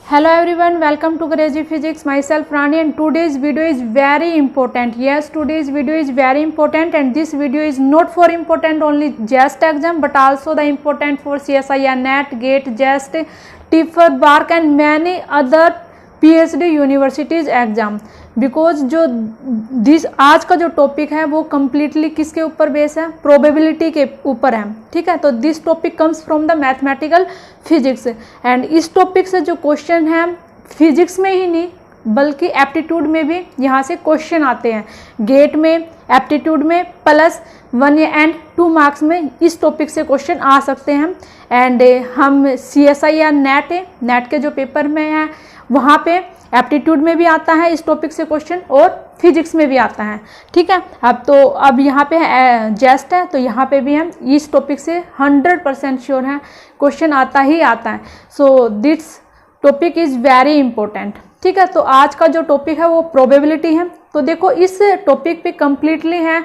Hello everyone, welcome to Crazy Physics. Myself Rani, and today's video is very important. Yes, today's video is very important, and this video is not for important only JAST exam but also the important for CSIR, NET, GATE, JAST, TIFR, BARC and many other PhD universities exam. Because जो आज का जो topic है वो completely किसके ऊपर base है, probability के ऊपर है। ठीक है, तो this topic comes from the mathematical physics and इस टॉपिक से जो क्वेश्चन है फिजिक्स में ही नहीं बल्कि एप्टीट्यूड में भी यहाँ से क्वेश्चन आते हैं। गेट में, एप्टीट्यूड में +1 एंड 2 मार्क्स में इस टॉपिक से क्वेश्चन आ सकते हैं। एंड हम CSIR नेट के जो पेपर में है वहाँ पे एप्टीट्यूड में भी आता है इस टॉपिक से क्वेश्चन और फिजिक्स में भी आता है। ठीक है, अब यहाँ पे जेस्ट है तो यहाँ पे भी हम इस टॉपिक से 100% श्योर हैं क्वेश्चन आता ही आता है। So this topic is very important. ठीक है, तो आज का जो टॉपिक है वो प्रोबेबिलिटी है। तो देखो इस टॉपिक पे कम्प्लीटली है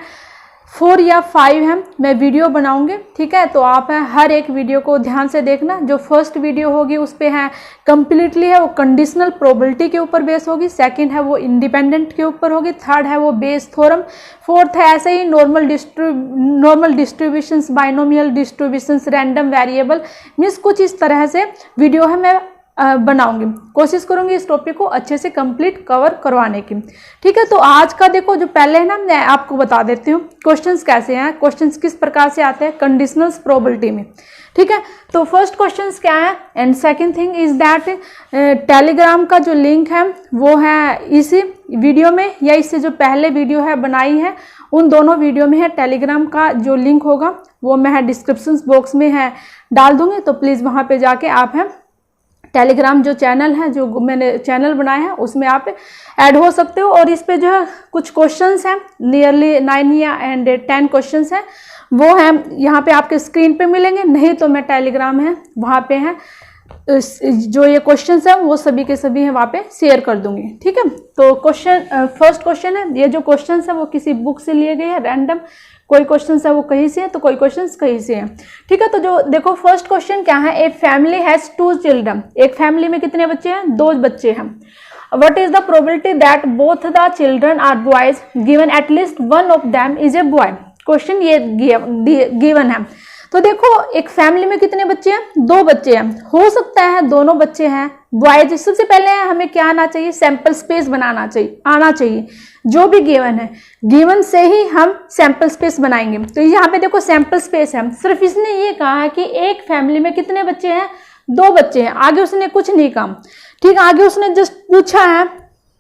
4 या 5 है, मैं वीडियो बनाऊंगी। ठीक है, तो आप हर एक वीडियो को ध्यान से देखना। जो फर्स्ट वीडियो होगी उस पे है कम्प्लीटली है वो कंडीशनल प्रोबेबिलिटी के ऊपर बेस होगी, सेकंड है वो इंडिपेंडेंट के ऊपर होगी, थर्ड है वो बेस थ्योरम, फोर्थ है ऐसे ही normal distributions, binomial distributions, random variable, means कुछ इस तरह से वीडियो है मैं बनाऊंगी। कोशिश करूंगी इस टॉपिक को अच्छे से कंप्लीट कवर करवाने की। ठीक है, तो आज का देखो जो पहले है ना मैं आपको बता देती हूँ क्वेश्चंस कैसे हैं, क्वेश्चंस किस प्रकार से आते हैं कंडीशनल प्रोबेबिलिटी में। ठीक है, तो फर्स्ट क्वेश्चंस क्या है and second thing is that Telegram का जो लिंक है वो है इसी वीडियो में या इससे जो पहले वीडियो है बनाई है उन दोनों वीडियो में है। टेलीग्राम का जो लिंक होगा वो मैं डिस्क्रिप्शन बॉक्स में है डाल दूंगी, तो प्लीज़ वहाँ पर जाके आप है टेलीग्राम जो चैनल है जो मैंने चैनल बनाया है उसमें आप ऐड हो सकते हो। और इस पे जो है कुछ क्वेश्चंस हैं, नियरली 9 या 10 क्वेश्चंस हैं, वो हैं यहाँ पे आपके स्क्रीन पे मिलेंगे। नहीं तो मैं टेलीग्राम है वहाँ पे है जो ये क्वेश्चंस हैं वो सभी के सभी हैं वहाँ पे शेयर कर दूंगी। ठीक है, तो फर्स्ट क्वेश्चन है, ये जो क्वेश्चंस है वो किसी बुक से लिए गए हैं रैंडम, कोई क्वेश्चन है वो कहीं से है तो कोई क्वेश्चन कहीं से है। ठीक है, तो जो देखो फर्स्ट क्वेश्चन क्या है, ए फैमिली हैज 2 चिल्ड्रन, एक फैमिली में कितने बच्चे हैं, 2 बच्चे हैं। What is the probability that both the children are boys given at least one of them is a boy. Question ये गिवन है। तो देखो एक फैमिली में कितने बच्चे हैं, 2 बच्चे हैं, हो सकता है दोनों बच्चे हैं बॉयज। सबसे पहले हमें क्या आना चाहिए, सैंपल स्पेस बनाना चाहिए, आना चाहिए जो भी गिवन है, गिवन से ही हम सैंपल स्पेस बनाएंगे। तो यहाँ पे देखो सैंपल स्पेस है, सिर्फ इसने ये कहा कि एक फैमिली में कितने बच्चे हैं, 2 बच्चे हैं, आगे उसने कुछ नहीं कहा। ठीक, आगे उसने जस्ट पूछा है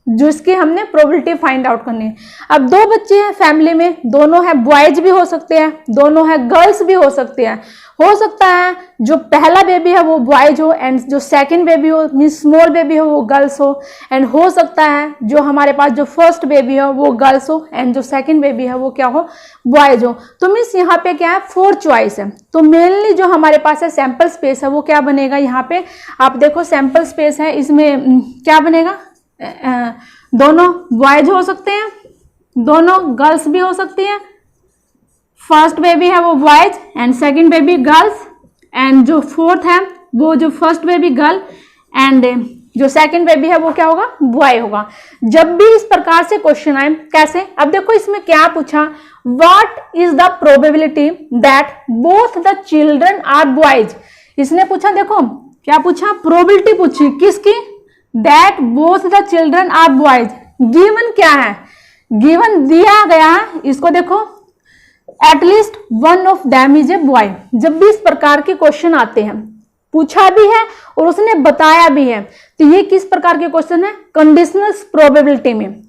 जिसकी हमने प्रोबेबिलिटी फाइंड आउट करनी है। अब 2 बच्चे हैं फैमिली में, दोनों है बॉयज भी हो सकते हैं, दोनों है गर्ल्स भी हो सकते हैं। हो सकता है जो पहला बेबी है वो बॉयज हो एंड जो सेकंड बेबी हो मीन्स स्मॉल बेबी हो वो गर्ल्स हो, एंड हो सकता है जो हमारे पास जो फर्स्ट बेबी हो वो गर्ल्स हो एंड जो सेकंड बेबी है वो क्या हो, बॉयज हो। तो मीन्स यहाँ पे क्या है 4 चॉइस है। तो मेनली जो हमारे पास है सैंपल स्पेस है वो क्या बनेगा, यहाँ पे आप देखो सैंपल स्पेस है, इसमें क्या बनेगा, दोनों बॉयज हो सकते हैं, दोनों गर्ल्स भी हो सकती है। फर्स्ट बेबी है वो boys and second baby girls, and जो फोर्थ है वो जो फर्स्ट बेबी गर्ल एंड जो सेकंड बेबी है वो क्या होगा, बॉय होगा। जब भी इस प्रकार से क्वेश्चन आए कैसे, अब देखो इसमें क्या पूछा, what is the probability that both the children are boys. इसने पूछा, देखो क्या पूछा, प्रोबेबिलिटी पूछी किसकी, that both the children are boys. Given क्या है, गिवन दिया गया है, इसको देखो at least one of them is a boy. जब भी इस प्रकार के क्वेश्चन आते हैं, पूछा भी है और उसने बताया भी है, तो ये किस प्रकार के क्वेश्चन है, कंडीशनल प्रोबेबिलिटी में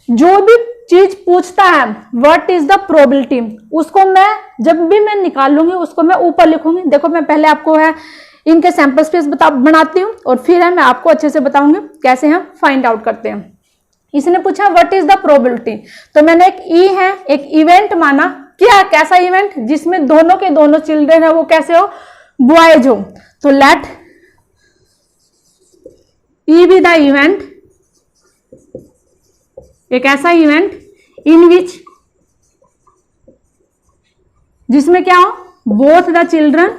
जो भी चीज पूछता है व्हाट इज द प्रोबेबिलिटी, उसको मैं जब भी मैं निकालूंगी उसको मैं ऊपर लिखूंगी। देखो मैं पहले आपको है इनके सैंपल स्पेस बनाती हूँ और फिर है मैं आपको अच्छे से बताऊंगी कैसे हम फाइंड आउट करते हैं। इसने पूछा व्हाट इज द प्रोबेबिलिटी, तो मैंने एक है एक इवेंट माना, क्या कैसा इवेंट, जिसमें दोनों के दोनों चिल्ड्रन है वो कैसे हो, बॉयज हो। तो let e be the event, एक ऐसा इवेंट इन विच जिसमें क्या हो, both the children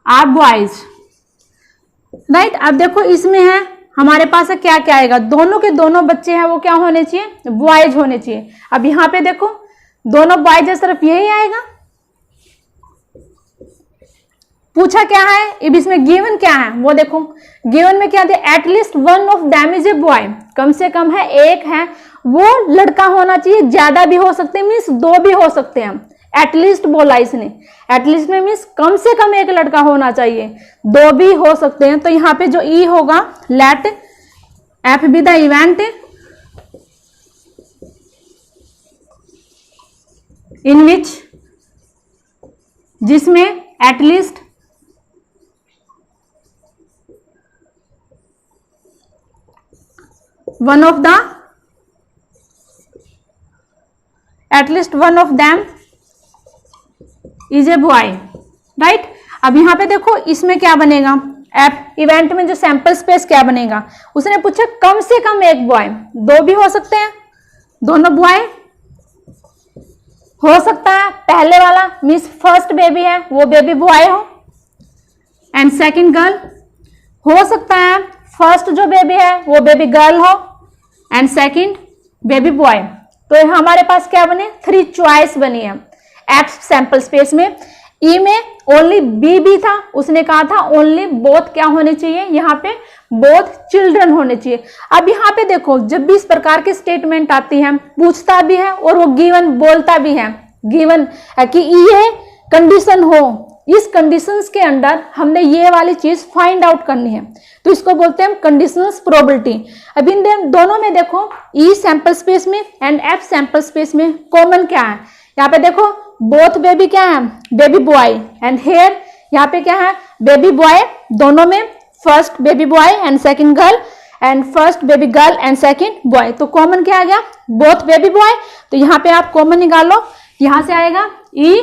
are boys, right. अब देखो इसमें है हमारे पास है क्या क्या आएगा, दोनों के दोनों बच्चे हैं वो क्या होने चाहिए, बॉयज होने चाहिए। अब यहाँ पे देखो दोनों बॉयज है, सिर्फ यही आएगा। पूछा क्या है, अब इसमें गिवन क्या है वो देखो, गिवन में क्या दिया, at least one of them is a boy, कम से कम है एक है वो लड़का होना चाहिए, ज्यादा भी हो सकते हैं, मीन्स दो भी हो सकते हैं। एटलीस्ट बोला इसने, एटलीस्ट में मीन्स कम से कम एक लड़का होना चाहिए, दो भी हो सकते हैं। तो यहाँ पे जो ई होगा, let F be the event in which, जिसमें at least one of the, at least one of them is a boy, right. अब यहां पे देखो इसमें क्या बनेगा, एफ इवेंट में जो सैंपल स्पेस क्या बनेगा, उसने पूछा कम से कम एक बॉय, दो भी हो सकते हैं, दोनों बॉय हो सकता है। पहले वाला मीन्स फर्स्ट बेबी है वो बेबी बॉय हो, एंड सेकंड गर्ल हो सकता है फर्स्ट जो बेबी है वो बेबी गर्ल हो, एंड सेकंड बेबी बॉय। तो हमारे पास क्या बने, 3 चॉइस बनी है एफ सैंपल स्पेस में। ई में ओनली बी भी था, उसने कहा था ओनली बोथ क्या होने चाहिए, यहाँ पे बोथ चिल्ड्रन होने चाहिए। अब यहाँ पे देखो जब भी इस प्रकार की स्टेटमेंट आती है, पूछता भी है और वो गिवन बोलता भी है, गिवन कि ये कंडीशन हो, इस कंडीशंस के अंडर हमने ये वाली चीज फाइंड आउट करनी है, तो इसको बोलते हैं कंडीशनल प्रोबेबिलिटी। अब इन दोनों में देखो ई सैंपल स्पेस में एंड एफ सैंपल स्पेस में कॉमन क्या है, यहाँ पे देखो बोथ बेबी क्या है, बेबी बॉय, एंड हेयर यहाँ पे क्या है, बेबी बॉय, दोनों में first baby boy and second girl, and first baby girl and second boy. तो कॉमन क्या आ गया, बोथ बेबी बॉय। तो यहाँ पे आप कॉमन निकालो, यहां से आएगा e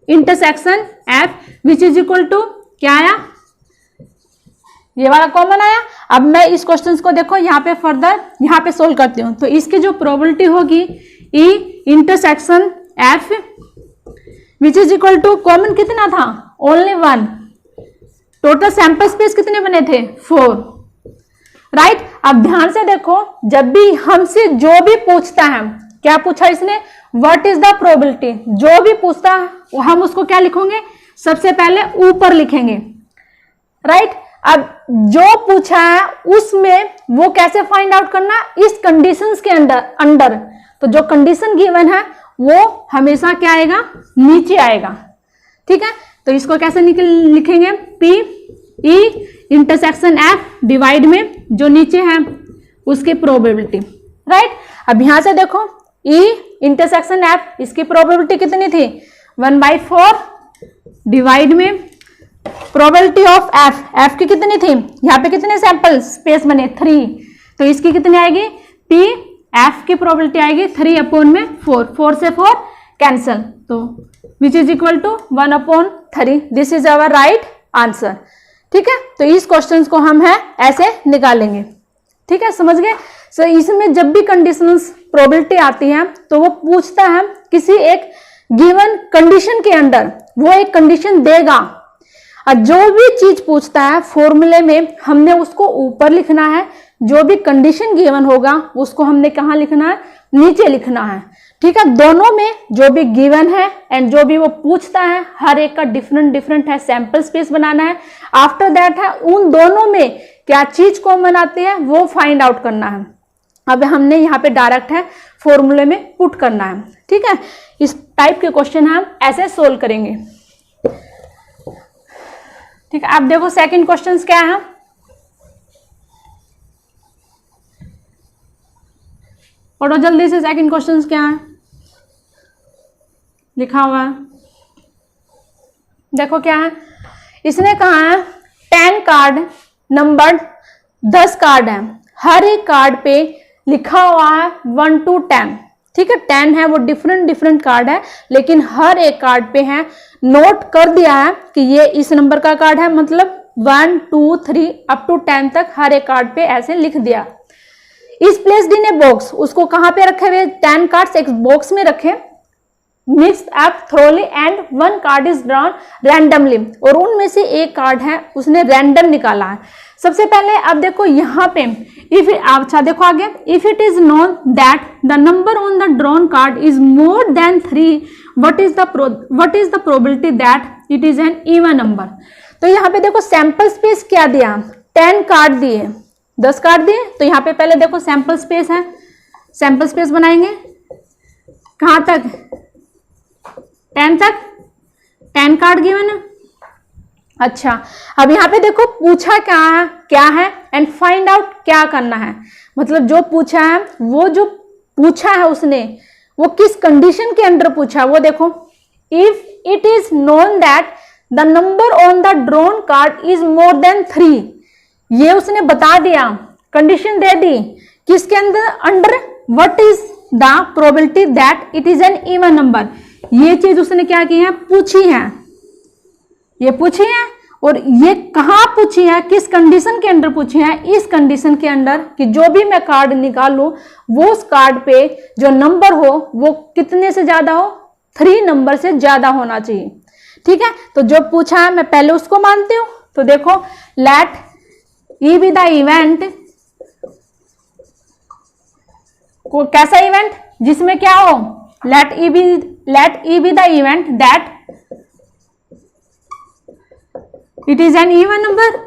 intersection f which is equal to क्या आया, ये वाला कॉमन आया। अब मैं इस क्वेश्चन को देखो यहाँ पे फर्दर यहाँ पे सोल्व करती हूँ, तो इसकी जो प्रोबेबिलिटी होगी e intersection f which is equal to, common कितना था, ओनली 1, टोटल सैंपल स्पेस कितने बने थे, 4, राइट। अब ध्यान से देखो जब भी हमसे जो भी पूछता है, क्या पूछा इसने, व्हाट इज द प्रोबेबिलिटी, जो भी पूछता है हम उसको क्या लिखेंगे, सबसे पहले ऊपर लिखेंगे, राइट। अब जो पूछा है उसमें वो कैसे फाइंड आउट करना, इस कंडीशंस के अंडर तो जो कंडीशन गिवन है वो हमेशा क्या आएगा, नीचे आएगा, ठीक है। तो इसको कैसे लिखेंगे, P e intersection f divide में जो नीचे है उसकी प्रोबेबिलिटी, राइट। अब यहां से देखो ई इंटरसेक्शन एफ, इसकी प्रोबेबिलिटी कितनी थी, 1/4 डिवाइड में प्रोबेबिलिटी ऑफ एफ, एफ की कितनी थी, यहाँ पे कितने सैंपल स्पेस बने, 3, तो इसकी कितनी आएगी, पी एफ की प्रोबेबिलिटी आएगी 3/4, 4 से 4 कैंसल, तो which is equal to 1/3। This is our right answer, ठीक है। तो इस क्वेश्चन को हम है ऐसे निकालेंगे, ठीक है, समझ गए। सो इसमें जब भी कंडीशंस प्रोबेबिलिटी आती है तो वो पूछता है किसी एक गिवन कंडीशन के अंडर, वो एक कंडीशन देगा, और जो भी चीज पूछता है फॉर्मूले में हमने उसको ऊपर लिखना है, जो भी कंडीशन गिवन होगा उसको हमने कहाँ लिखना है, नीचे लिखना है, ठीक है। दोनों में जो भी गिवन है एंड जो भी वो पूछता है हर एक का डिफरेंट है, सैंपल स्पेस बनाना है। आफ्टर दैट है उन दोनों में क्या चीज कॉमन आती है वो फाइंड आउट करना है। अब हमने यहाँ पे डायरेक्ट है फॉर्मूले में पुट करना है, ठीक है। इस टाइप के क्वेश्चन हम ऐसे सोल्व करेंगे, ठीक है। अब देखो सेकंड क्वेश्चन क्या है, पढ़ो जल्दी से, सेकंड क्वेश्चन क्या है लिखा हुआ है, देखो क्या है। इसने कहा है 10 कार्ड नंबर 10 कार्ड है, हर एक कार्ड पे लिखा हुआ है 1 to 10, ठीक है। 10 है वो डिफरेंट कार्ड है, लेकिन हर एक कार्ड पे है नोट कर दिया है कि ये इस नंबर का कार्ड है, मतलब 1 2 3 अप टू 10 तक हर एक कार्ड पे ऐसे लिख दिया। इस प्लेस्ड इन ए बॉक्स, उसको कहां पे रखे हुए, 10 कार्ड्स एक बॉक्स में रखे, mixed up thoroughly and one card is drawn randomly, और उनमें से एक कार्ड है उसने रैंडम निकाला है। सबसे पहले अब देखो यहाँ पे इफ, अच्छा देखो आगे, if it is known that the number on the drawn card is more than 3 what is the probability that it is an even number. तो यहाँ पे देखो सैंपल स्पेस क्या दिया, 10 कार्ड दिए, 10 कार्ड दिए। तो यहाँ पे पहले देखो सैंपल स्पेस है, सैंपल स्पेस बनाएंगे कहाँ तक, 10 तक, 10 कार्ड गिवन है। अच्छा अब यहाँ पे देखो पूछा क्या है एंड फाइंड आउट क्या करना है, मतलब जो पूछा है, वो जो पूछा है उसने वो किस कंडीशन के अंडर पूछा है, वो देखो, if it is known that the number on the drawn card is more than 3, ये उसने बता दिया, कंडीशन दे दी, किसके under, what is the probability that it is an even number. ये चीज उसने क्या की है, पूछी है, ये पूछी है, और ये कहाँ पूछी है, किस कंडीशन के अंडर पूछी है, इस कंडीशन के अंडर कि जो भी मैं कार्ड निकालूं वो उस कार्ड पे जो नंबर हो वो कितने से ज्यादा हो, 3 नंबर से ज्यादा होना चाहिए। ठीक है, तो जो पूछा है मैं पहले उसको मानती हूं। तो देखो let e be the event, कैसा इवेंट जिसमें क्या हो, let e be the event that it is an even number.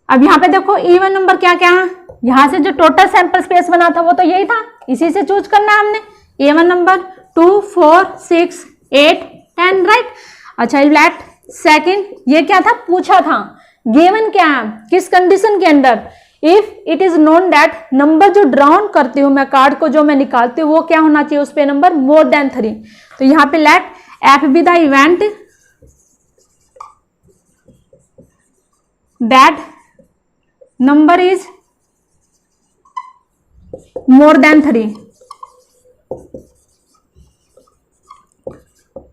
अब यहां पे देखो इवन नंबर क्या क्या है, यहां से जो टोटल सैंपल स्पेस बना था वो तो यही था, इसी से चूज करना है हमने, इवन नंबर 2 4 6 8 10 राइट। अच्छा लेट सेकंड, ये क्या था, पूछा था, गिवन क्या है, किस कंडीशन के under, if it is known that number जो ड्राउन करती हूं मैं कार्ड को, जो मैं निकालती हूँ वो क्या होना चाहिए, उस पे नंबर मोर देन 3। तो यहां पे let F be the event that number is more than 3,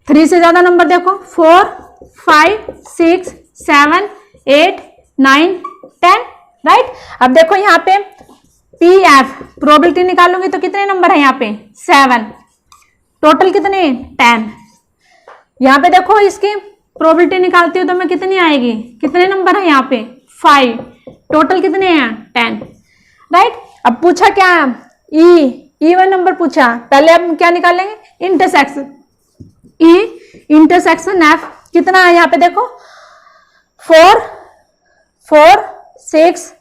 3 से ज्यादा नंबर देखो 4 5 6 7 8 9 10 राइट। अब देखो यहाँ पे पी एफ प्रोबेबिलिटी निकालूंगी तो कितने नंबर है यहाँ पे, 7, टोटल कितने, 10। यहाँ पे देखो इसकी प्रोबेबिलिटी निकालती हूँ तो मैं कितनी आएगी, कितने नंबर है यहाँ पे, 5, टोटल कितने हैं, 10 राइट। अब पूछा क्या है, इवन नंबर पूछा, पहले अब क्या निकालेंगे, इंटरसेक्शन, ई इंटरसेक्शन एफ कितना है यहाँ पे देखो, 4 4 6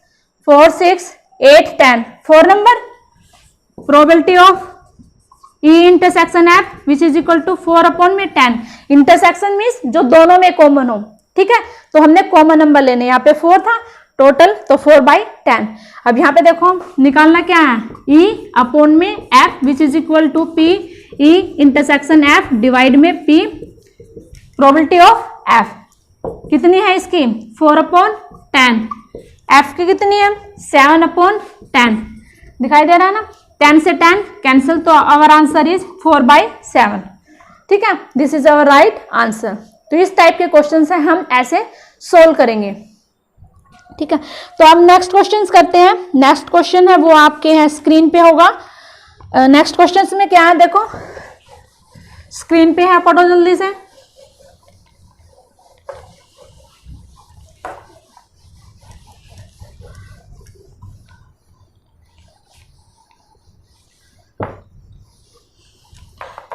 4 6 8 10, 4 number, probability of e intersection f which is equal to 4 upon में 10। इंटरसेक्शन मीन्स जो दोनों में कॉमन हो, ठीक है, तो हमने कॉमन नंबर लेने, यहाँ पे 4 था टोटल, तो 4/10। अब यहाँ पे देखो निकालना क्या है, ई अपॉन में f which is equal to p e intersection f divide में पी प्रोबेबिलिटी ऑफ एफ, कितनी है इसकी, 4/10, एफ की कितनी है, 7/10, दिखाई दे रहा है ना, 10 से 10 कैंसिल, तो आवर आंसर इज 4/7। ठीक है, this is our right answer. तो इस टाइप के क्वेश्चन से हम ऐसे सोल्व करेंगे। ठीक है, तो अब नेक्स्ट क्वेश्चंस करते हैं। नेक्स्ट क्वेश्चन है वो आपके हैं स्क्रीन पे होगा। नेक्स्ट क्वेश्चंस में क्या है देखो, स्क्रीन पे है, पढ़ो जल्दी से।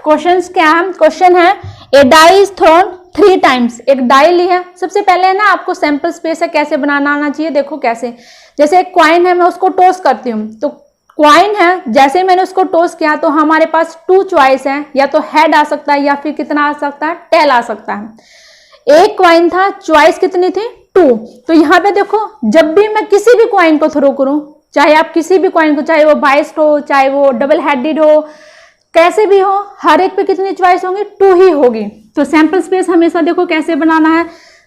क्वेश्चंस क्या है, क्वेश्चन है ए डाई इज थ्रोन 3 टाइम्स, एक डाई ली है। सबसे पहले है ना आपको सैंपल स्पेस है कैसे बनाना आना चाहिए। देखो कैसे, जैसे एक क्वाइन है, मैं उसको टॉस करती हूँ, तो क्वाइन है, जैसे ही मैंने उसको टॉस किया तो हमारे पास 2 चॉइस है, या तो हेड आ सकता है या फिर कितना आ सकता है, टेल आ सकता है। एक क्वाइन था, चॉइस कितनी थी, 2। तो यहाँ पे देखो जब भी मैं किसी भी क्वाइन को थ्रो करूं, चाहे आप किसी भी क्वाइन को, चाहे वो बाइस्ड हो, चाहे वो डबल हेडेड हो, कैसे भी हो, हर एक पे कितनी चॉइस होंगी, 2 ही होगी। तो सैंपल स्पेस हमेशा देखो कैसे बनाना है,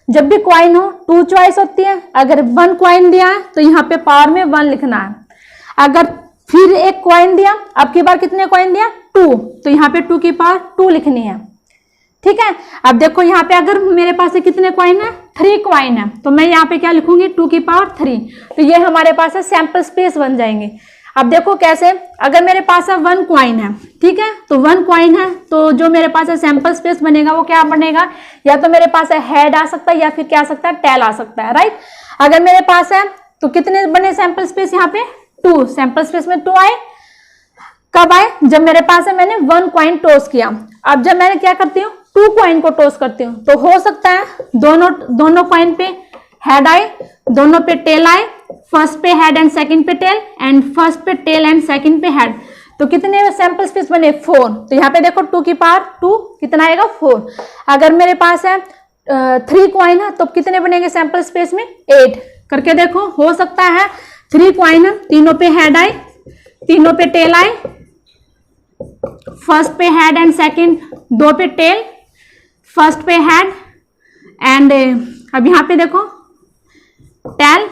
जब भी क्वाइन हो 2 चॉइस होती है। अगर 1 क्वाइन दिया है तो यहाँ पे पावर में 1 लिखना है। अगर फिर एक क्वाइन दिया, अब की बार कितने क्वाइन दिया, 2, तो यहाँ पे 2 की पावर 2 लिखनी है। ठीक है, अब देखो यहाँ पे अगर मेरे पास कितने क्वाइन है, 3 क्वाइन है, तो मैं यहाँ पे क्या लिखूंगी, 2 की पावर 3। तो ये हमारे पास है सैंपल स्पेस बन जाएंगे। अब देखो कैसे, अगर मेरे पास है 1 कॉइन है, ठीक है, तो 1 कॉइन है, तो जो मेरे पास है सैंपल स्पेस बनेगा वो क्या बनेगा, या तो मेरे पास है हेड आ सकता है या फिर क्या आ सकता है, टेल आ सकता है, राइट। अगर मेरे पास है तो कितने बने सैंपल स्पेस, यहाँ पे 2, सैंपल स्पेस में 2 आए। कब आए, जब मेरे पास है मैंने 1 कॉइन टॉस किया। अब जब मैंने क्या करती हूँ, 2 कॉइन को टॉस करती हूँ, तो हो सकता है दोनों कॉइन पे हेड आए, दोनों पे टेल आए, फर्स्ट पे हेड एंड सेकंड पे टेल, एंड फर्स्ट पे टेल एंड सेकंड पे हेड। तो कितने सैंपल स्पेस बने, 4। तो यहाँ पे देखो 2 की पावर 2 कितना आएगा, 4। अगर मेरे पास है 3 कॉइन है तो कितने बनेंगे सैंपल स्पेस में, 8। करके देखो, हो सकता है 3 कॉइन है, तीनों पे हेड आए, तीनों पे टेल आए, फर्स्ट पे हेड एंड सेकंड 2 पे टेल, फर्स्ट पे हेड एंड अब यहाँ पे देखो टेल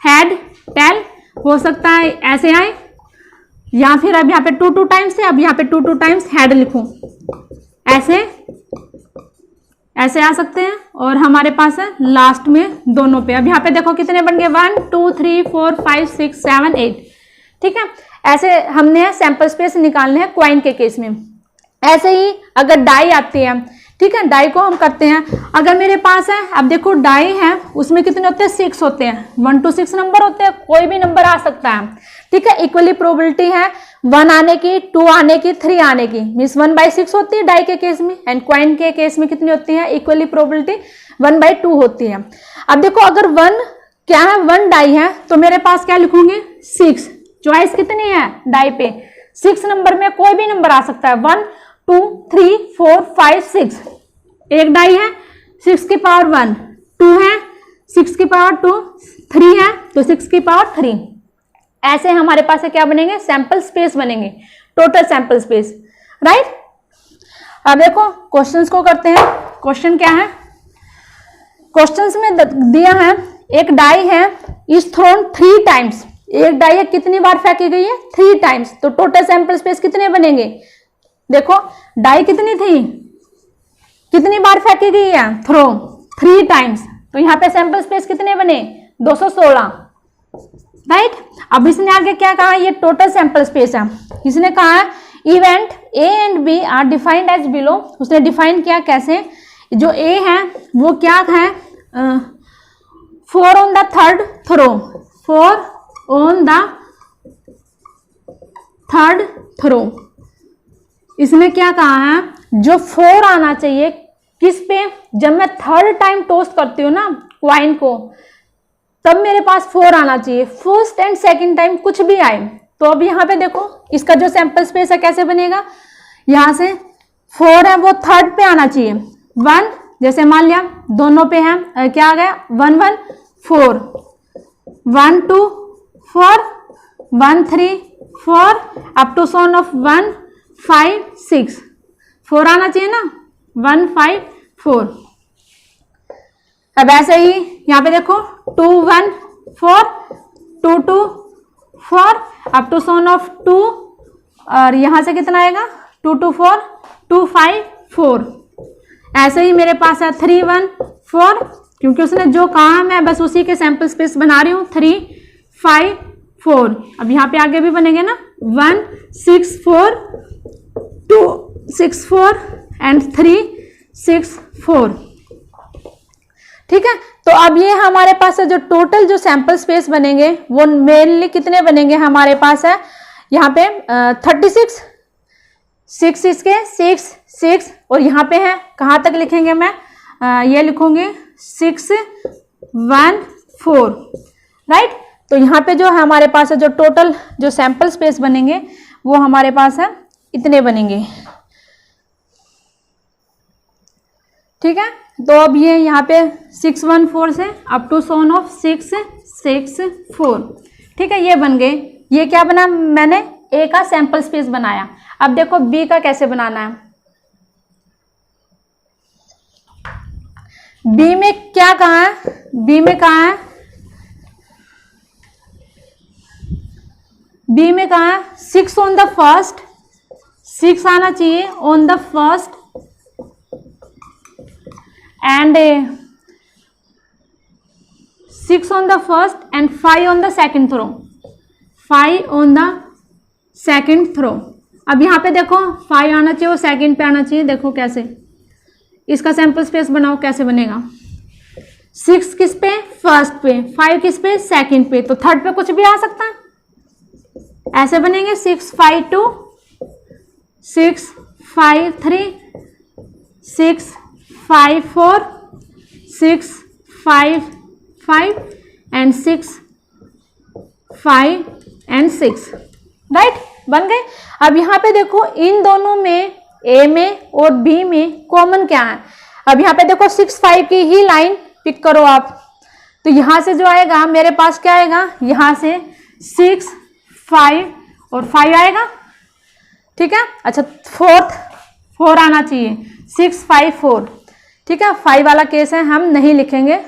हेड टेल, हो सकता है ऐसे आए, या फिर अब यहाँ पे 2 टाइम्स है, अब यहाँ पे 2 टाइम्स हेड लिखूं, ऐसे आ सकते हैं। और हमारे पास है लास्ट में दोनों पे, अब यहाँ पे देखो कितने बन गए, 1 2 3 4 5 6 7 8, ठीक है। ऐसे हमने सैंपल स्पेस निकालने हैं कॉइन के केस में। ऐसे ही अगर डाई आती है, ठीक है, डाई को हम करते हैं। अगर मेरे पास है, अब देखो डाई है, उसमें कितने होते हैं, 6 होते हैं, 1 to 6 नंबर होते हैं, कोई भी नंबर आ सकता है, ठीक है। इक्वली प्रोबेबिलिटी है 1 आने की, 2 आने की, 3 आने की, मीन्स 1/6 होती है डाई के केस में, एंड कॉइन के केस में कितनी होती है, इक्वली प्रोबेबिलिटी 1/2 होती है। अब देखो अगर 1 क्या है, 1 डाई है, तो मेरे पास क्या लिखूंगी, 6। चॉइस कितनी है डाई पे, 6 नंबर में कोई भी नंबर आ सकता है, 1 2 3 4 5 6। एक डाई है, 6 की पावर 1, 2 है, 6 की पावर 2, 3 है, तो 6 की पावर 3। ऐसे हमारे पास क्या बनेंगे, सैंपल स्पेस बनेंगे, टोटल सैंपल स्पेस, राइट। अब देखो क्वेश्चंस को करते हैं। क्वेश्चन क्या है, क्वेश्चंस में दिया है एक डाई है इज थ्रोन 3 टाइम्स, एक डाई है कितनी बार फेंकी गई है, 3 टाइम्स, तो टोटल सैंपल स्पेस कितने बनेंगे। देखो डाई कितनी थी, कितनी बार फेंकी गई है, थ्रो 3 टाइम्स, तो यहाँ पे सैंपल स्पेस कितने बने, 216, राइट। अब इसने आगे क्या कहा, ये टोटल सैंपल स्पेस है। इसने कहा है event a and b are defined as below, उसने डिफाइन किया कैसे, जो ए है वो क्या है, 4 on the third throw, 4 on the third throw. इसमें क्या कहा है, जो 4 आना चाहिए किस पे, जब मैं थर्ड टाइम टोस्ट करती हूँ ना क्वाइन को, तब मेरे पास 4 आना चाहिए, फर्स्ट एंड सेकंड टाइम कुछ भी आए। तो अब यहाँ पे देखो इसका जो सैंपल स्पेस है कैसे बनेगा, यहाँ से 4 है वो थर्ड पे आना चाहिए, 1 जैसे मान लिया दोनों पे है, क्या आ गया 1 1 4, 1 2 4, 1 3 4, अप टू सोन ऑफ 1 5 6, 4 आना चाहिए ना, 1 5 4। अब ऐसे ही यहाँ पे देखो 2 1 4, 2 2 4, अप टू सोन ऑफ 2, और यहाँ से कितना आएगा 2 2 4, 2 5 4। ऐसे ही मेरे पास है 3 1 4, क्योंकि उसने जो कहा मैं बस उसी के सैंपल स्पेस बना रही हूँ, 3 5 4। अब यहाँ पे आगे भी बनेंगे ना, 1 6 4, 2 6 4 एंड 3 6 4, ठीक है। तो अब ये हमारे पास है जो टोटल जो सैंपल स्पेस बनेंगे वो मेनली कितने बनेंगे, हमारे पास है यहाँ पे 36, 6 इसके 6 6, और यहाँ पे है कहाँ तक लिखेंगे, मैं ये लिखूंगी 6 1 4, राइट। तो यहाँ पे जो हमारे पास है जो टोटल जो सैंपल स्पेस बनेंगे वो हमारे पास है इतने बनेंगे, ठीक है। तो अब ये यहाँ पे 6 1 4 से अप टू सोन ऑफ 6 6 4, ठीक है, ये बन गए। ये क्या बना, मैंने ए का सैंपल स्पेस बनाया। अब देखो बी का कैसे बनाना है। बी में क्या कहा है, बी में कहा है, बी में कहा है 6 ऑन द फर्स्ट, 6 आना चाहिए on the first and 6 on the first and 5 on the second throw, 5 on the second throw. अब यहाँ पे देखो 5 आना चाहिए और सेकंड पे आना चाहिए। देखो कैसे, इसका सैंपल स्पेस बनाओ, कैसे बनेगा। 6 किस पे, फर्स्ट पे, 5 किस पे, सेकंड पे, तो थर्ड पे कुछ भी आ सकता है, ऐसे बनेंगे। 6 5 2, 6 5 3, 6 5 4, 6 5 5 एंड 6 5 एंड 6, राइट, बन गए। अब यहाँ पे देखो इन दोनों में, ए में और बी में कॉमन क्या है। अब यहाँ पे देखो 6 5 की ही लाइन पिक करो आप, तो यहां से जो आएगा मेरे पास क्या आएगा, यहां से 6 5 और 5 आएगा, ठीक है। अच्छा, 4 आना चाहिए, 6 5 4, ठीक है। 5 वाला केस है, हम नहीं लिखेंगे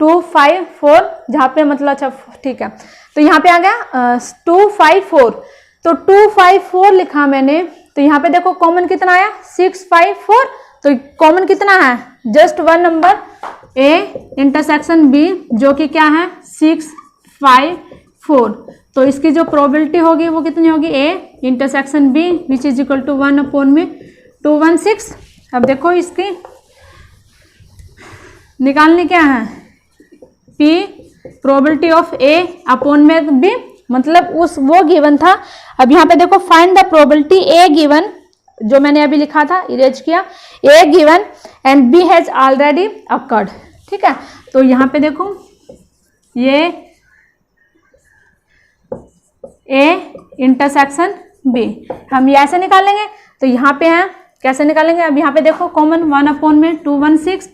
2 5 4 जहां पे, मतलब अच्छा ठीक है। तो यहाँ पे आ गया 2 5 4, तो 2 5 4 लिखा मैंने, तो यहाँ पे देखो कॉमन कितना आया, 6 5 4, तो कॉमन कितना है, just 1 number, a intersection b, जो कि क्या है 6 5 4। तो इसकी जो प्रोबेबिलिटी होगी वो कितनी होगी, A intersection B which is equal to 1 upon में 216। अब देखो इसकी निकालनी क्या है, P probability of A upon में बी, मतलब उस वो गिवन था। अब यहाँ पे देखो find the probability A given, जो मैंने अभी लिखा था, इरेज किया, A given and B has already occurred, ठीक है। तो यहाँ पे देखो ये ए इंटरसेक्शन बी, हम ये ऐसे निकालेंगे। तो यहाँ पे है, कैसे निकालेंगे, अब यहाँ पे देखो कॉमन 1 अपॉन में 216,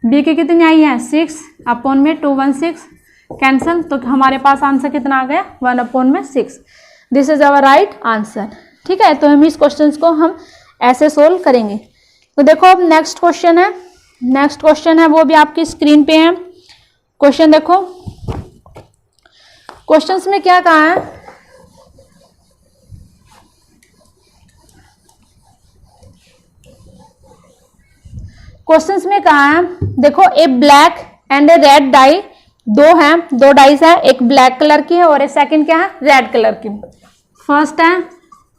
बी की कितनी आई है 6 अपॉन में 216, कैंसल, तो हमारे पास आंसर कितना आ गया 1 अपॉन में 6। This is our right answer, ठीक है। तो हम इस क्वेश्चन को हम ऐसे सोल्व करेंगे। तो देखो अब नेक्स्ट क्वेश्चन है, नेक्स्ट क्वेश्चन है वो भी आपकी स्क्रीन पे है। क्वेश्चन देखो, क्वेश्चंस में क्या कहा है, क्वेश्चंस में कहा है, देखो a black and a red die, दो हैं, दो डाइस है, एक ब्लैक कलर की है और एक सेकंड क्या है रेड कलर की। फर्स्ट है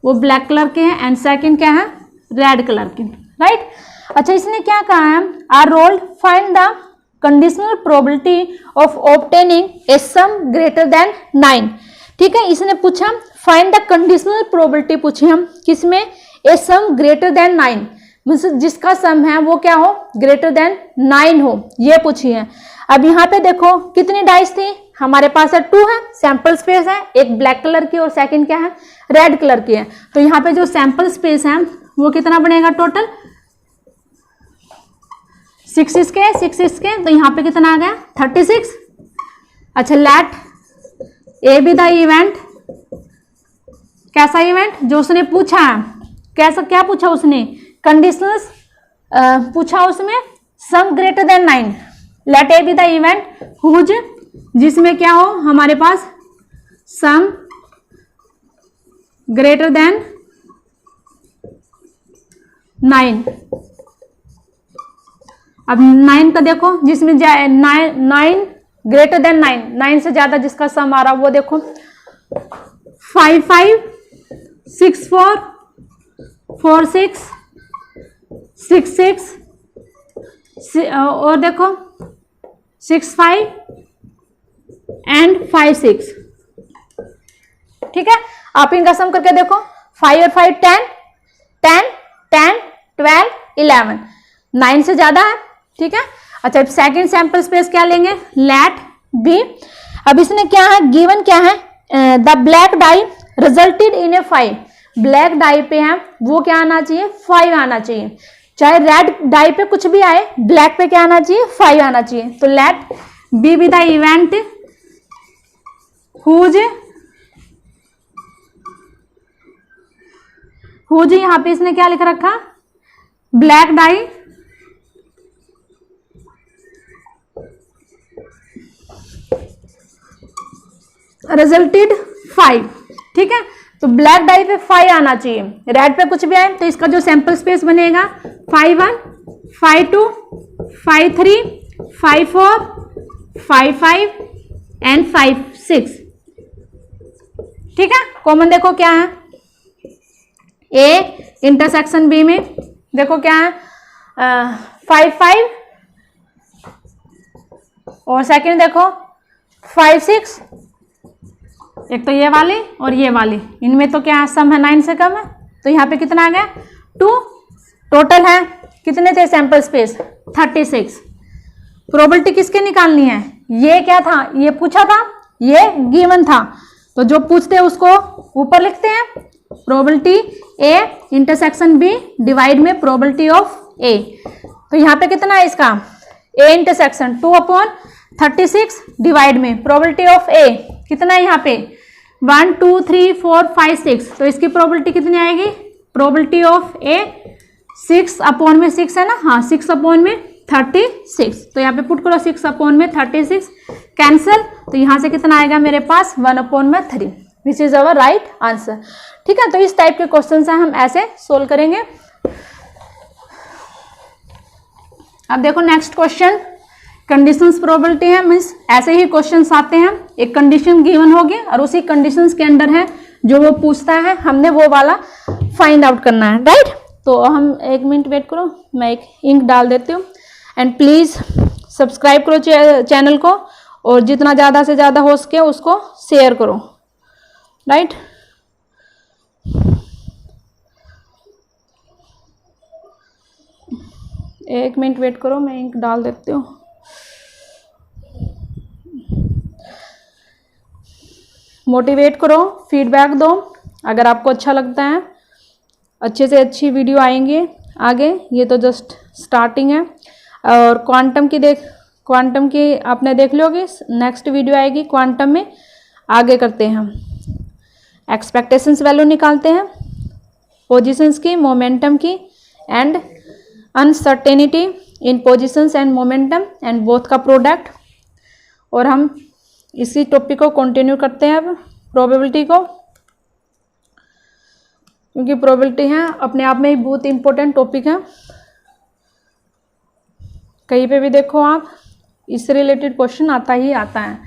वो ब्लैक कलर के हैं एंड सेकंड क्या है रेड कलर की, राइट। अच्छा, इसने क्या कहा है, are rolled find the conditional probability of obtaining a sum greater than 9, ठीक है। इसने पूछा फाइंड द कंडीशनल प्रोबेबिलिटी, पूछी हम किसमें, ए सम ग्रेटर देन 9, मतलब जिसका सम है वो क्या हो, ग्रेटर देन 9 हो, ये पूछी है। अब यहाँ पे देखो कितनी डाइस थी, हमारे पास है 2 है, सैंपल स्पेस है, एक ब्लैक कलर की और सेकंड क्या है रेड कलर की है। तो यहाँ पे जो सैंपल स्पेस है वो कितना बनेगा टोटल, 6 इसके 6 इसके, तो यहाँ पे कितना आ गया 36। अच्छा, let A B the event, कैसा इवेंट, जो उसने पूछा है, कैसा क्या पूछा उसने, कंडीशनल्स पूछा उसमें, sum greater than 9, let A B the event whose, जिसमें क्या हो हमारे पास सम ग्रेटर देन 9। अब 9 का देखो, जिसमें 9 ग्रेटर देन 9, 9 से ज्यादा जिसका सम आ रहा वो देखो 5 5 6 4 4 6 6 6 और देखो 6 5 एंड 5 6, ठीक है। आप इनका सम करके देखो, 5 और 5 10 10 10 12 11, 9 से ज्यादा है, ठीक है। अच्छा, सेकंड सैंपल स्पेस क्या लेंगे, लेट बी। अब इसने क्या है, गिवन क्या है, the black dye resulted in A 5, black dye पे है वो क्या आना चाहिए 5 आना चाहिए, चाहे रेड डाई पे कुछ भी आए, ब्लैक पे क्या आना चाहिए 5 आना चाहिए। तो let b be the event whose यहाँ पे इसने क्या लिख रखा, ब्लैक डाई रिजल्टेड 5, ठीक है। तो ब्लैक डाई पे 5 आना चाहिए, रेड पे कुछ भी आए, तो इसका जो सैंपल स्पेस बनेगा 5 1 5 2 5 3 5 4 5 5 एंड 5 6, ठीक है। कॉमन देखो क्या है, ए इंटरसेक्शन बी में देखो क्या है 5 5 और सेकंड देखो 5 6, एक तो ये वाली और ये वाली, इनमें तो क्या सम है 9 से कम है, तो यहाँ पे कितना आ गया 2। टोटल है कितने थे सैंपल स्पेस 36। प्रोबेबिलिटी किसके निकालनी है, ये क्या था, ये पूछा था, ये गिवन था, तो जो पूछते हैं उसको ऊपर लिखते हैं, probability a intersection B divide में प्रोबेबिलिटी ऑफ ए। तो यहाँ पे कितना है इसका ए इंटरसेक्शन 2/36 डिवाइड में प्रोबेबिलिटी ऑफ ए कितना है यहाँ पे 1 2 3 4 5 6, तो इसकी प्रोबेबिलिटी कितनी आएगी, प्रोबेबिलिटी ऑफ ए 6/6 है ना, हाँ 6/36, तो यहाँ पे पुट करो 6/36 कैंसिल, तो यहाँ से कितना आएगा मेरे पास 1/3, which is our right answer. ठीक है, तो इस टाइप के क्वेश्चन है हम ऐसे सोल्व करेंगे। अब देखो नेक्स्ट क्वेश्चन, कंडीशंस प्रोबेबिलिटी है, मीन्स ऐसे ही क्वेश्चंस आते हैं, एक कंडीशन गिवन होगी और उसी कंडीशंस के अंडर है जो वो पूछता है, हमने वो वाला फाइंड आउट करना है, राइट। तो हम 1 मिनट वेट करो, मैं एक इंक डाल देती हूँ, एंड प्लीज सब्सक्राइब करो चैनल को, और जितना ज़्यादा से ज़्यादा हो सके उसको शेयर करो, राइट। एक मिनट वेट करो, मैं इंक डाल देती हूँ। मोटिवेट करो, फीडबैक दो, अगर आपको अच्छा लगता है अच्छे से अच्छी वीडियो आएंगे आगे, ये तो जस्ट स्टार्टिंग है। और क्वांटम की आपने देख लोगे, नेक्स्ट वीडियो आएगी क्वांटम में, आगे करते हैं हम एक्सपेक्टेशंस वैल्यू निकालते हैं, पोजीशंस की, मोमेंटम की, and uncertainty in positions and momentum and both का प्रोडक्ट। और हम इसी टॉपिक को कंटिन्यू करते हैं अब प्रोबेबिलिटी को, क्योंकि प्रोबेबिलिटी है अपने आप में ही बहुत इंपॉर्टेंट टॉपिक है। कहीं पे भी देखो आप, इससे रिलेटेड क्वेश्चन आता ही आता है।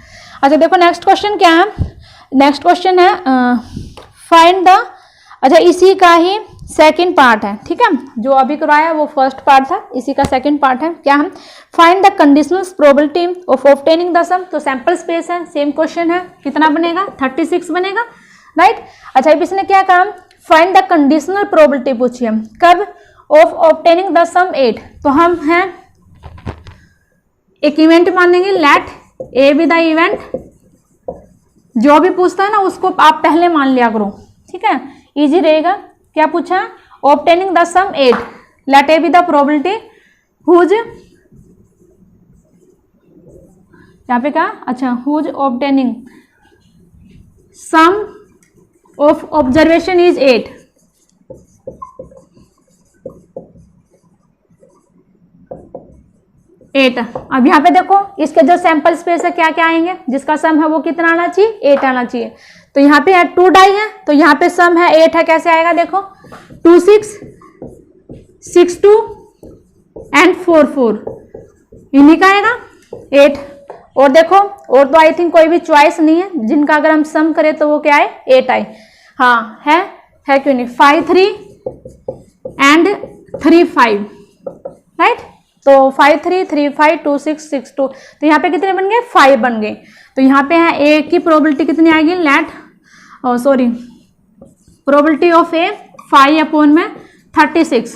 अच्छा देखो नेक्स्ट क्वेश्चन क्या है, नेक्स्ट क्वेश्चन है फाइंड द, अच्छा इसी का ही सेकंड पार्ट है, ठीक है, जो अभी करवाया वो फर्स्ट पार्ट था, इसी का सेकंड पार्ट है। क्या हम find the conditional probability of obtaining the sum, तो सैंपल स्पेस है, सेम क्वेश्चन है, कितना बनेगा 36 बनेगा, राइट। अच्छा अब इसने क्या काम, फाइंड द कंडीशनल प्रोबेबिलिटी पूछी है, कब, ऑफ ऑब्टेनिंग द सम 8, तो हम हैं एक इवेंट मानेंगे, let A B the event, जो भी पूछता है ना उसको आप पहले मान लिया करो, ठीक है, इजी रहेगा। क्या पूछा, obtaining the sum 8, let A B the probability whose, यहाँ पे क्या, अच्छा whose obtaining sum of observation is 8, अब यहाँ पे देखो इसके जो सैंपल स्पेस है क्या क्या आएंगे, जिसका सम है वो कितना आना चाहिए 8 आना चाहिए। तो यहाँ पे 2 डाई है, तो यहाँ पे सम है 8 है, कैसे आएगा देखो 2 6 6 2 एंड 4 4, इन्हीं का आएगा 8। और देखो और तो आई थिंक कोई भी चॉइस नहीं है, जिनका अगर हम सम करें तो वो क्या आए 8 आए, हाँ है क्यों नहीं, 5 3 एंड 3 5, राइट। तो 5 3 3 5 2 6 6 2, तो यहाँ पे कितने बन गए 5 बन गए। तो यहाँ पे है ए की प्रोबेबिलिटी कितनी आएगी, लेट प्रोबेबिलिटी ऑफ ए 5/36।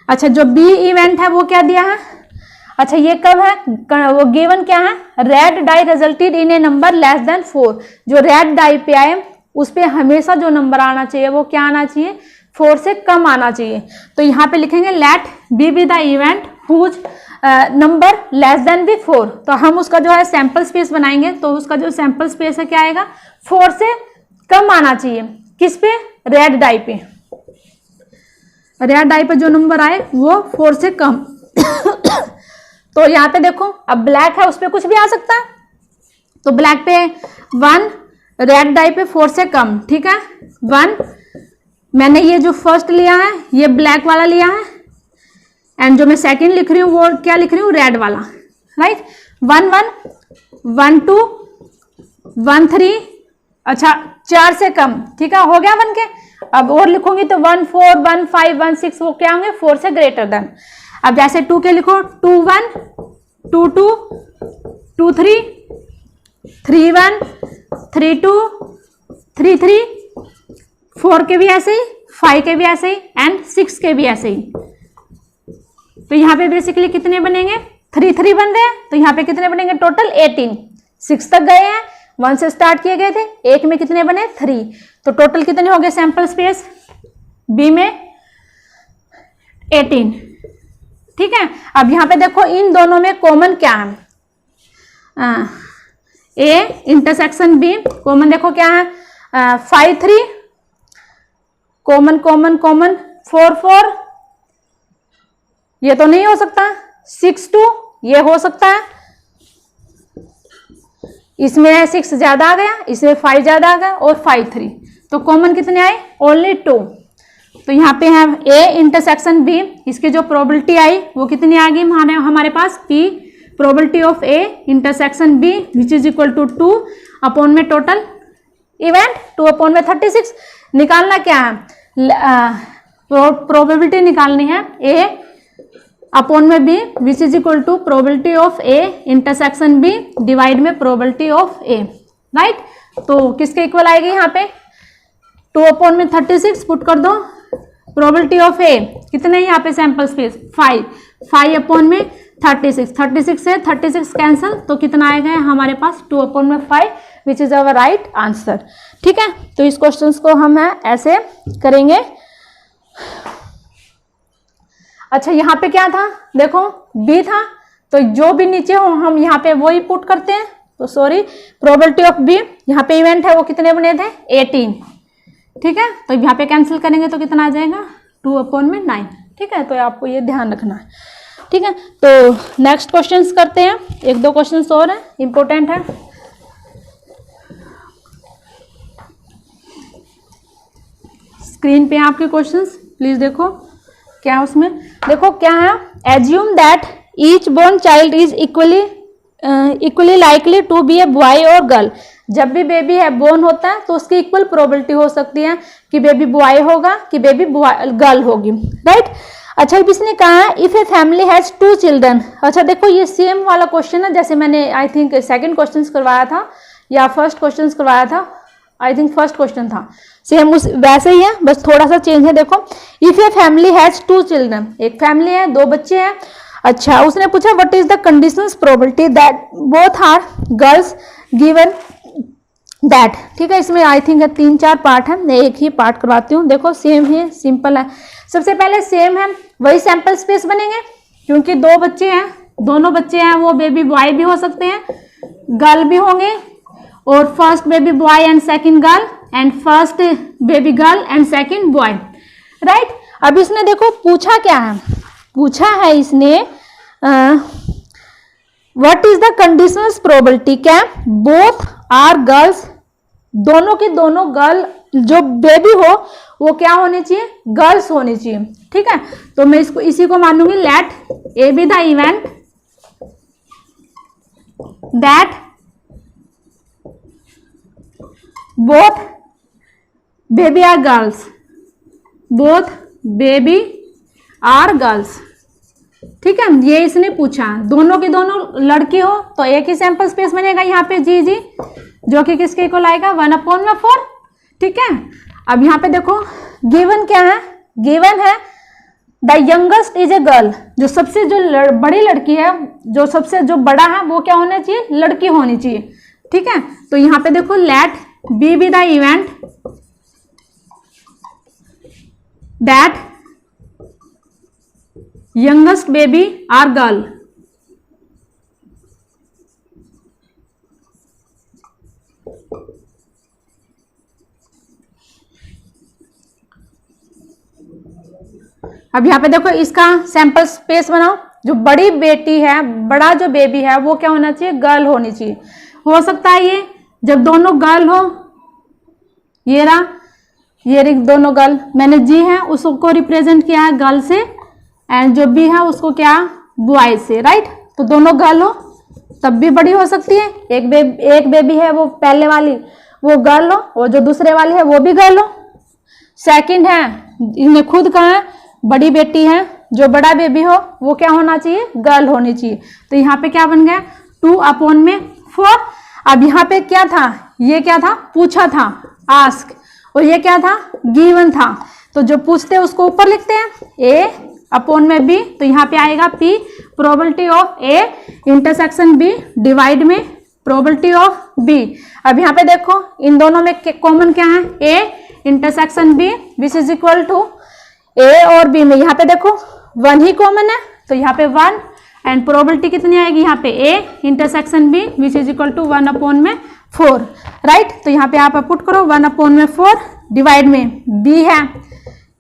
अच्छा जो बी इवेंट है वो क्या दिया है, अच्छा ये कब है, वो गिवन क्या है, red die resulted in a number less than 4, जो रेड डाई पे आए उस पे हमेशा जो नंबर आना चाहिए वो क्या आना चाहिए 4 से कम आना चाहिए। तो यहाँ पे लिखेंगे let b be the event whose number less than be 4, तो हम उसका जो है सैंपल स्पेस बनाएंगे, तो उसका जो सैंपल स्पेस है क्या आएगा 4 से कम आना चाहिए, किस पे, रेड डाई पे, रेड डाई पे जो नंबर आए वो 4 से कम। तो यहाँ पे देखो अब ब्लैक है उस पर कुछ भी आ सकता है, तो ब्लैक पे 1, रेड डाई पे 4 से कम, ठीक है 1, मैंने ये जो फर्स्ट लिया है ये ब्लैक वाला लिया है, एंड जो मैं सेकंड लिख रही हूँ वो क्या लिख रही हूँ, रेड वाला, राइट। 1 1 1 2 1 3 अच्छा 4 से कम, ठीक है, हो गया बन के। अब और लिखूंगी तो 1 4 1 5 1 6 वो क्या होंगे 4 से ग्रेटर देन। अब जैसे 2 के लिखो 2 1 2 2 2 3 3 1 3 2 3 3, 4 के भी ऐसे ही, 5 के भी ऐसे ही एंड 6 के भी ऐसे ही। तो यहाँ पे बेसिकली कितने बनेंगे 3 3 बन रहे हैं, तो यहाँ पे कितने बनेंगे टोटल 18। 6 तक गए हैं, 1 से स्टार्ट किए गए थे, एक में कितने बने 3, तो टोटल कितने हो गए सैंपल स्पेस बी में 18। ठीक है, अब यहाँ पे देखो इन दोनों में कॉमन क्या है, ए इंटरसेक्शन बी कॉमन देखो क्या है 5 3 कॉमन कॉमन कॉमन 4 4, ये तो नहीं हो सकता, 6 2 ये हो सकता है, इसमें 6 ज्यादा आ गया, इसमें 5 ज्यादा आ गया और 5 3, तो कॉमन कितने आए ओनली 2। तो यहाँ पे है ए इंटरसेक्शन बी, इसकी जो प्रोबेबिलिटी आई वो कितनी आ गई हमारे पास P probability of A intersection B which is equal to 2 upon में टोटल इवेंट 2 अपॉन में 36। निकालना क्या है प्रोबेबिलिटी निकालनी है ए अपॉन में B which is equal to probability of A intersection B divide में प्रोबेबिलिटी ऑफ ए, राइट। तो किसके इक्वल आएगी यहाँ पे 2 अपॉन में 36 पुट कर दो, प्रोबेबिलिटी ऑफ ए कितने यहाँ पे सैंपल स्पेस 5 5 अपॉन में 36 36 से 36 कैंसिल, तो कितना आएगा हमारे पास 2 अपॉन में 5 which is our right answer. ठीक है, तो इस क्वेश्चन को हम ऐसे करेंगे। अच्छा यहाँ पे क्या था देखो बी था, तो जो भी नीचे हो हम यहाँ पे वो ही पुट करते हैं, तो सॉरी प्रोबेबिलिटी ऑफ बी यहाँ पे इवेंट है वो कितने बने थे 18। ठीक है, तो यहाँ पे कैंसिल करेंगे तो कितना आ जाएगा 2 अपॉन में 9। ठीक है, तो आपको ये ध्यान रखना है। ठीक है, तो नेक्स्ट क्वेश्चंस करते हैं, 1-2 क्वेश्चंस और हैं इंपॉर्टेंट है। स्क्रीन पे आपके क्वेश्चंस प्लीज देखो क्या उसमें देखो क्या है, assume that each born child is equally likely to be a boy और गर्ल। जब भी बेबी है बोर्न होता है तो उसकी इक्वल प्रोबेबिलिटी हो सकती है कि बेबी बॉय होगा कि बेबी गर्ल होगी, राइट। अच्छा अब इसने कहा है if a family has 2 children. अच्छा देखो ये सेम वाला क्वेश्चन है जैसे मैंने आई थिंक सेकंड क्वेश्चन करवाया था या फर्स्ट क्वेश्चन करवाया था, आई थिंक फर्स्ट क्वेश्चन था, सेम उस वैसे ही है बस थोड़ा सा चेंज है। देखो if a family has 2 children, एक फैमिली है 2 बच्चे हैं। अच्छा उसने पूछा what is the conditions probability that both are girls given that. ठीक है, इसमें आई थिंक 3-4 पार्ट है, मैं एक ही पार्ट करवाती हूँ। देखो सेम है, सिंपल है। सबसे पहले सेम है वही सैंपल स्पेस बनेंगे क्योंकि 2 बच्चे हैं, दोनों बच्चे हैं वो बेबी बॉय भी हो सकते हैं गर्ल भी होंगे, और first baby boy and second girl and first baby girl and second boy, right. अब इसने देखो पूछा क्या है, पूछा है इसने what is the conditional probability क्या बोथ आर गर्ल्स, दोनों की दोनों गर्ल जो बेबी हो वो क्या होनी चाहिए गर्ल्स होनी चाहिए। ठीक है, तो मैं इसको इसी को मानूंगी let A B the event that both baby are girls, both baby are girls. ठीक है, ये इसने पूछा दोनों की दोनों लड़की हो तो एक ही सैंपल स्पेस बनेगा यहाँ पे जी जी, जो कि किसके इक्वल आएगा 1/4। ठीक है, अब यहाँ पे देखो गिवन क्या है, गिवन है the youngest is a girl, जो सबसे जो बड़ी लड़की है, जो सबसे जो बड़ा है वो क्या होना चाहिए लड़की होनी चाहिए। ठीक है, तो यहाँ पे देखो let b the event that youngest baby are girl। अब यहाँ पे देखो इसका सैंपल स्पेस बनाओ, जो बड़ी बेटी है बड़ा जो बेबी है वो क्या होना चाहिए गर्ल होनी चाहिए। हो सकता है ये जब दोनों गर्ल हो, ये रहा ये दोनों गर्ल, मैंने जी है उसको रिप्रेजेंट किया है गर्ल से एंड जो बी है उसको क्या बॉय से, राइट। तो दोनों गर्ल हो तब भी बड़ी हो सकती है, एक बेबी है वो पहले वाली वो गर्ल हो, और जो दूसरे वाले है वो भी गर्ल हो। सेकंड है, इन्हें खुद कहा है बड़ी बेटी है, जो बड़ा बेबी हो वो क्या होना चाहिए, गर्ल होनी चाहिए। तो यहाँ पे क्या बन गया 2/4। अब यहाँ पे क्या था, ये क्या था, पूछा था आस्क, और ये क्या था, गिवन था। तो जो पूछते हैं उसको ऊपर लिखते हैं A/B, तो यहाँ पे आएगा P, probability of A intersection B divide में प्रोबेबिलिटी ऑफ B। अब यहाँ पे देखो इन दोनों में कॉमन क्या है, A intersection B which is equal to A और B में यहाँ पे देखो 1 ही कॉमन है, तो यहाँ पे 1 एंड प्रोबेबिलिटी कितनी आएगी यहाँ पे A intersection B which is equal to 1/4, right. तो यहाँ पे आप पुट करो 1/4 डिवाइड में B है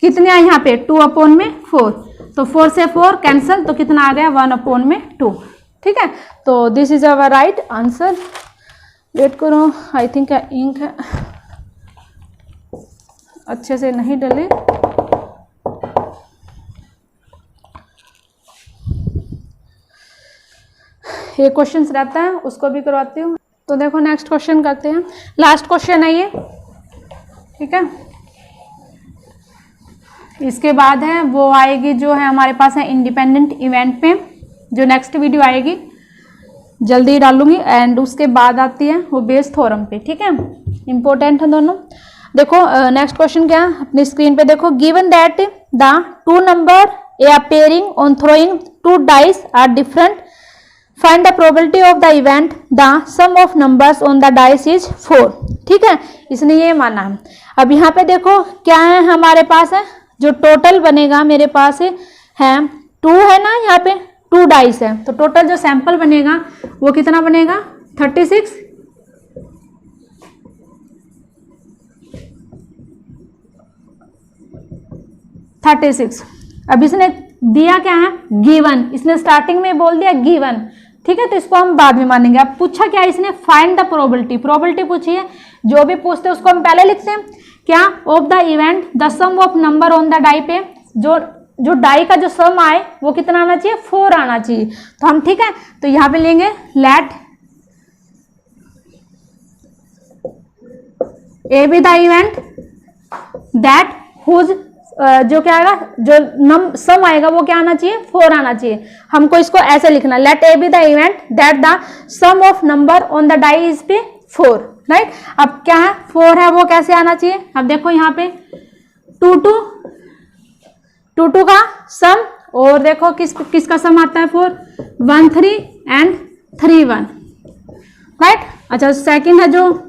कितने आए यहाँ पे 2/4, तो 4 से 4 कैंसिल, तो कितना आ गया 1/2, ठीक है। तो this is our right answer. Wait करो, आई थिंक इंक है अच्छे से नहीं डले। ये क्वेश्चंस रहता है उसको भी करवाती हूँ। तो देखो नेक्स्ट क्वेश्चन करते हैं, लास्ट क्वेश्चन है ये, ठीक है। इसके बाद है वो आएगी जो है हमारे पास है इंडिपेंडेंट इवेंट पे, जो नेक्स्ट वीडियो आएगी जल्दी डालूंगी, एंड उसके बाद आती है वो बेस थ्योरम पे, ठीक है। इंपॉर्टेंट है दोनों। देखो नेक्स्ट क्वेश्चन क्या है अपनी स्क्रीन पे देखो, given that the 2 number appearing on throwing 2 dice are different, find the probability of the event the sum of numbers on the dice is 4, ठीक है। इसने ये माना है। अब यहाँ पे देखो क्या है हमारे पास है, जो टोटल बनेगा मेरे पास है 2 है ना, यहाँ पे 2 डाइस है, तो टोटल जो सैंपल बनेगा वो कितना बनेगा 36। अब इसने दिया क्या है गिवन, इसने स्टार्टिंग में बोल दिया गिवन, ठीक है, तो इसको हम बाद में मानेंगे। अब पूछा क्या इसने, फाइंड द प्रोबेबिलिटी, प्रोबेबिलिटी पूछी है, जो भी पूछते हैं उसको हम पहले लिखते हैं क्या, of the event the sum of number on the die पे, जो डाई का जो सम आए वो कितना आना चाहिए 4 आना चाहिए। तो हम ठीक है, तो यहाँ पे लेंगे let A B the event that whose जो क्या आएगा, जो सम आएगा वो क्या आना चाहिए 4 आना चाहिए। हमको इसको ऐसे लिखना, let A B the event that the sum of number on the die is पे 4, राइट। अब क्या है 4 है वो कैसे आना चाहिए, अब देखो यहाँ पे 2 का सम, और देखो किसका सम आता है 4, 1 3 एंड 3 1, राइट। अच्छा सेकंड है जो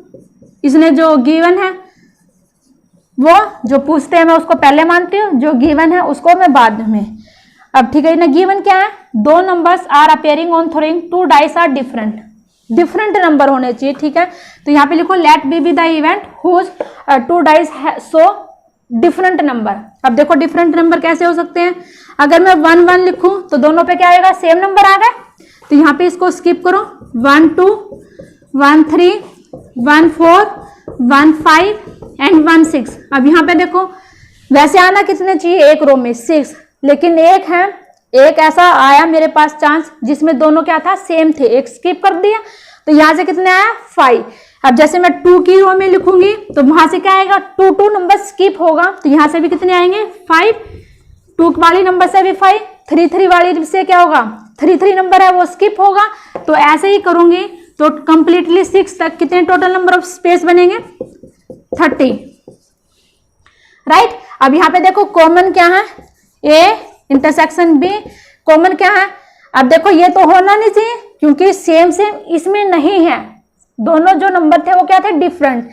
इसने जो गिवन है वो जो पूछते हैं मैं उसको पहले मानती हूँ, जो गिवन है उसको मैं बाद में। अब ठीक है ना, गिवन क्या है, 2 numbers are appearing on throwing 2 dice are different number होने चाहिए, ठीक है। तो यहाँ पे लिखो let b the event whose 2 dice show different number. अब देखो डिफरेंट नंबर कैसे हो सकते हैं, अगर मैं 1 1 लिखूं तो दोनों पे क्या आएगा सेम नंबर आ गए, तो यहाँ पे इसको स्किप करो, 1 2 1 3 1 4 1 5 एंड 1 6। अब यहाँ पे देखो वैसे आना कितने चाहिए एक रो में 6, लेकिन एक ऐसा आया मेरे पास चांस जिसमें दोनों क्या था सेम थे, एक स्किप कर दिया, तो यहाँ से कितने आया 5। अब जैसे मैं 2 की रो में लिखूंगी तो वहां से क्या आएगा 2 नंबर स्किप होगा, तो यहाँ से भी कितने आएंगे 5, 2 वाली नंबर से भी 5, 3 3 वाली से क्या होगा 3 3 नंबर है वो स्किप होगा। तो ऐसे ही करूंगी तो कंप्लीटली 6 तक कितने टोटल नंबर ऑफ स्पेस बनेंगे 30, राइट। अब यहाँ पे देखो कॉमन क्या है A इंटरसेक्शन B, कॉमन क्या है, अब देखो ये तो होना नहीं चाहिए क्योंकि सेम इसमें नहीं है, दोनों जो नंबर थे वो क्या थे डिफरेंट,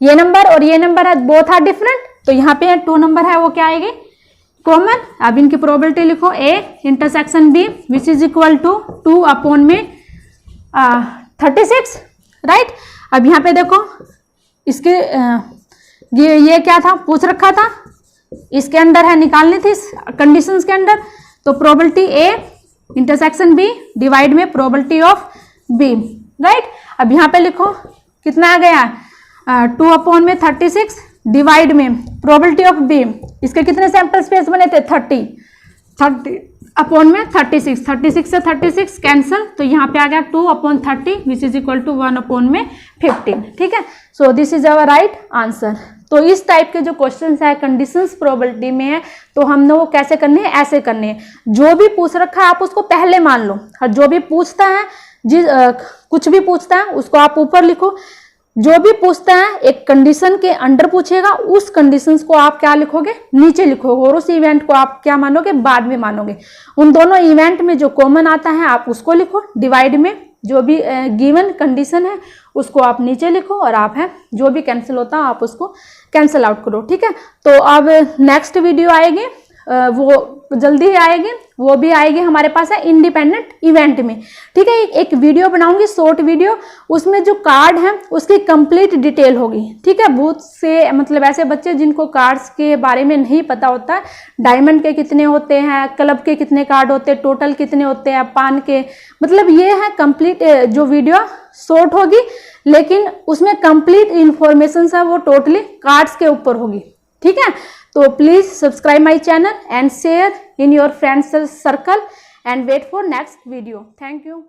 ये नंबर और ये नंबर है बोथ आर डिफरेंट, तो यहाँ पे 2 नंबर है वो क्या आएगी कॉमन। अब इनकी प्रोबेबिलिटी लिखो A intersection B which is equal to 2/36, right. अब यहाँ पे देखो इसके ये क्या था पूछ रखा था, इसके अंदर है निकालनी थी कंडीशंस के अंदर, तो probability A intersection B divide में प्रोबेबिलिटी ऑफ B, राइट। अब यहाँ पे लिखो कितना आ गया 2/36 डिवाइड में प्रोबेबिलिटी ऑफ B, इसके कितने सैंपल स्पेस बने थे 30, अपॉन में 36, 36 से 36 कैंसिल, तो यहाँ पे आ गया 2/30 विच इज इक्वल टू 1/15, ठीक है। So this is our right answer. तो इस टाइप के जो क्वेश्चंस है कंडीशंस प्रोबेबिलिटी में है, तो हमने वो कैसे करने हैं, ऐसे करने हैं। जो भी पूछ रखा है आप उसको पहले मान लो, और जो भी पूछता है कुछ भी पूछता है उसको आप ऊपर लिखो। जो भी पूछता है एक कंडीशन के अंडर पूछेगा, उस कंडीशंस को आप क्या लिखोगे, नीचे लिखोगे, और उस इवेंट को आप क्या मानोगे, बाद में मानोगे। उन दोनों इवेंट में जो कॉमन आता है आप उसको लिखो, डिवाइड में जो भी गिवन कंडीशन है उसको आप नीचे लिखो, और आप है जो भी कैंसिल होता है आप उसको कैंसिल आउट करो, ठीक है। तो अब नेक्स्ट वीडियो आएगी, वो जल्दी ही आएगी, वो भी आएगी हमारे पास है इंडिपेंडेंट इवेंट में, ठीक है। एक वीडियो बनाऊंगी, शॉर्ट वीडियो, उसमें जो कार्ड है उसकी कंप्लीट डिटेल होगी, ठीक है। बहुत से मतलब ऐसे बच्चे जिनको कार्ड्स के बारे में नहीं पता होता है, डायमंड के कितने होते हैं, क्लब के कितने कार्ड होते हैं, टोटल कितने होते हैं, पान के, मतलब ये है कंप्लीट जो वीडियो शॉर्ट होगी, लेकिन उसमें कंप्लीट इंफॉर्मेशन है वो टोटली कार्ड्स के ऊपर होगी, ठीक है। तो please subscribe my channel and share in your friends circle and wait for next video. Thank you.